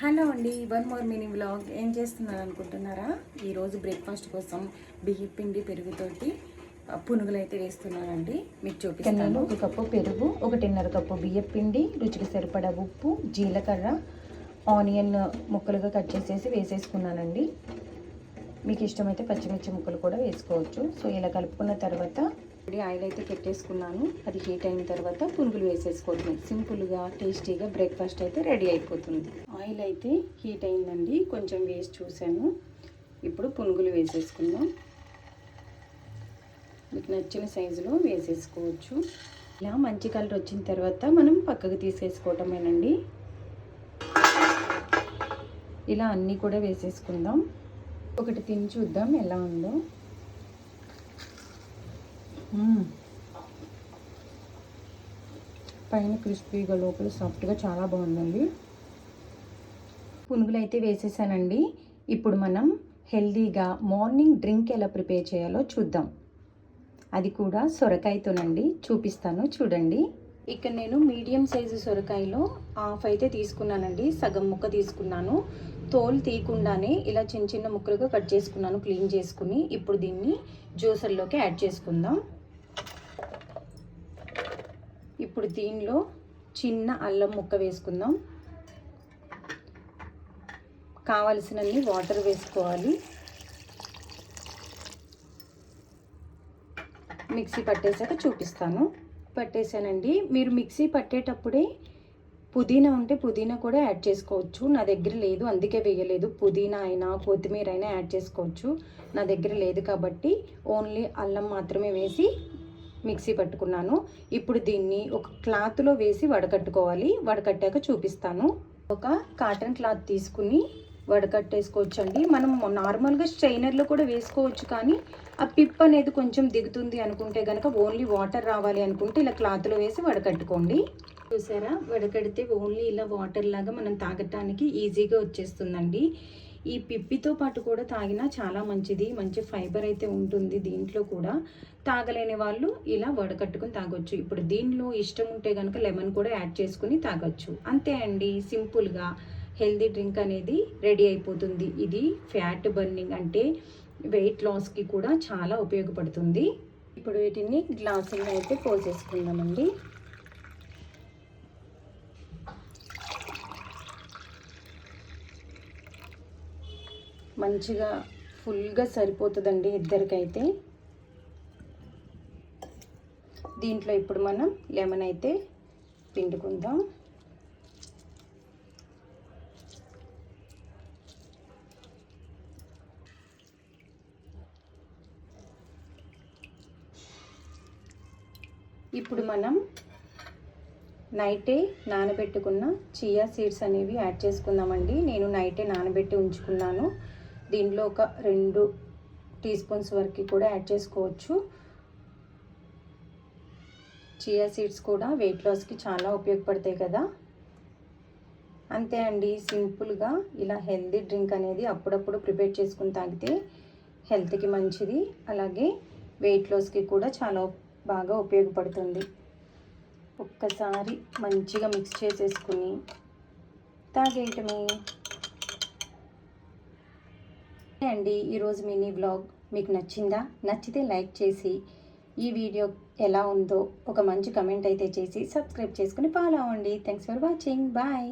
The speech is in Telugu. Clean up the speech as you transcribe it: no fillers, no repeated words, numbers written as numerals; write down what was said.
హలో అండి, వన్ మోర్ మినీ వ్లాగ్. ఏం చేస్తున్నారు అనుకుంటున్నారా? ఈరోజు బ్రేక్ఫాస్ట్ కోసం బియ్యం పిండి పెరుగుతోటి పునుగులు అయితే వేస్తున్నానండి. మీకు చూపిస్తాను. ఒక కప్పు పెరుగు, 1.5 కప్పు బియ్యం పిండి, రుచికి సరిపడా ఉప్పు, జీలకర్ర, ఆనియన్ ముక్కలుగా కట్ చేసేసి వేసేసుకున్నానండి. మీకు ఇష్టమైతే పచ్చిమిర్చి ముక్కలు కూడా వేసుకోవచ్చు. సో ఇలా కలుపుకున్న తర్వాత ఆయిల్ అయితే పెట్టేసుకున్నాను. అది హీట్ అయిన తర్వాత పునుగులు వేసేసుకోవడం. సింపుల్గా టేస్టీగా బ్రేక్ఫాస్ట్ అయితే రెడీ అయిపోతుంది. ఆయిల్ అయితే హీట్ అయిందండి, కొంచెం వేసి చూశాను. ఇప్పుడు పునుగులు వేసేసుకుందాం. మీకు నచ్చిన సైజులో వేసేసుకోవచ్చు. ఇలా మంచి కలర్ వచ్చిన తర్వాత మనం పక్కకు తీసేసుకోవటమేనండి. ఇలా అన్నీ కూడా వేసేసుకుందాం. ఒకటి తిని చూద్దాం ఎలా ఉందో. పైన క్రిస్పీగా లోపల సాఫ్ట్గా చాలా బాగుందండి. పునుగులు అయితే వేసేసానండి. ఇప్పుడు మనం హెల్దీగా మార్నింగ్ డ్రింక్ ఎలా ప్రిపేర్ చేయాలో చూద్దాం. అది కూడా సొరకాయతోనండి. చూపిస్తాను చూడండి. ఇక్కడ నేను మీడియం సైజు సొరకాయలో హాఫ్ అయితే తీసుకున్నానండి. సగం ముక్క తీసుకున్నాను. తోలు తీయకుండానే ఇలా చిన్న చిన్న ముక్కలుగా కట్ చేసుకున్నాను, క్లీన్ చేసుకుని. ఇప్పుడు దీన్ని జ్యూసర్లోకి యాడ్ చేసుకుందాం. ఇప్పుడు దీనిలో చిన్న అల్లం ముక్క వేసుకుందాం. కావలసినన్ని వాటర్ వేసుకోవాలి. మిక్సీ పట్టేసాక చూపిస్తాను. పట్టేసానండి. మీరు మిక్సీ పట్టేటప్పుడే పుదీనా ఉంటే పుదీనా కూడా యాడ్ చేసుకోవచ్చు. నా దగ్గర లేదు, అందుకే వేయలేదు. పుదీనా అయినా కొత్తిమీర అయినా యాడ్ చేసుకోవచ్చు. నా దగ్గర లేదు కాబట్టి ఓన్లీ అల్లం మాత్రమే వేసి మిక్సీ పట్టుకున్నాను. ఇప్పుడు దీన్ని ఒక క్లాత్లో వేసి వడకట్టుకోవాలి. వడకట్టాక చూపిస్తాను. ఒక కాటన్ క్లాత్ తీసుకుని వడకట్టేసుకోవచ్చండి. మనం నార్మల్గా స్ట్రైనర్లో కూడా వేసుకోవచ్చు, కానీ ఆ పిప్ అనేది కొంచెం దిగుతుంది అనుకుంటే కనుక, ఓన్లీ వాటర్ రావాలి అనుకుంటే ఇలా క్లాత్లో వేసి వడకట్టుకోండి. చూసారా, వడకడితే ఓన్లీ ఇలా వాటర్ లాగా మనం తాగటానికి ఈజీగా వచ్చేస్తుందండి. ఈ పిప్పితో పాటు కూడా తాగినా చాలా మంచిది. మంచి ఫైబర్ అయితే ఉంటుంది దీంట్లో కూడా. తాగలేని వాళ్ళు ఇలా వడకట్టుకుని తాగొచ్చు. ఇప్పుడు దీనిలో ఇష్టం ఉంటే కనుక లెమన్ కూడా యాడ్ చేసుకుని తాగొచ్చు. అంతే అండి, సింపుల్గా హెల్దీ డ్రింక్ అనేది రెడీ అయిపోతుంది. ఇది ఫ్యాట్ బర్నింగ్ అంటే వెయిట్ లాస్కి కూడా చాలా ఉపయోగపడుతుంది. ఇప్పుడు వీటిని గ్లాసుల్లో అయితే పోసేసుకుందామండి. మంచిగా ఫుల్గా సరిపోతుందండి ఇద్దరికైతే. దీంట్లో ఇప్పుడు మనం లెమన్ అయితే పిండుకుందాం. ఇప్పుడు మనం నైటే నానబెట్టుకున్న చియా సీడ్స్ అనేవి యాడ్ చేసుకుందామండి. నేను నైటే నానబెట్టి ఉంచుకున్నాను. దీంట్లో ఒక 2 టీ స్పూన్స్ వరకు కూడా యాడ్ చేసుకోవచ్చు. చియా సీడ్స్ కూడా వెయిట్ లాస్కి చాలా ఉపయోగపడతాయి కదా. అంతే అండి, సింపుల్గా ఇలా హెల్దీ డ్రింక్ అనేది అప్పుడప్పుడు ప్రిపేర్ చేసుకుని తాగితే హెల్త్కి మంచిది. అలాగే వెయిట్ లాస్కి కూడా చాలా బాగా ఉపయోగపడుతుంది. ఒక్కసారి మంచిగా మిక్స్ చేసేసుకుని తాగేయటమే అండి. ఈరోజు మినీ వ్లాగ్ మీకు నచ్చిందా? నచ్చితే లైక్ చేసి, ఈ వీడియో ఎలా ఉందో ఒక మంచి కమెంట్ అయితే చేసి సబ్స్క్రైబ్ చేసుకుని ఫాలో అవ్వండి. Thanks for watching. బాయ్.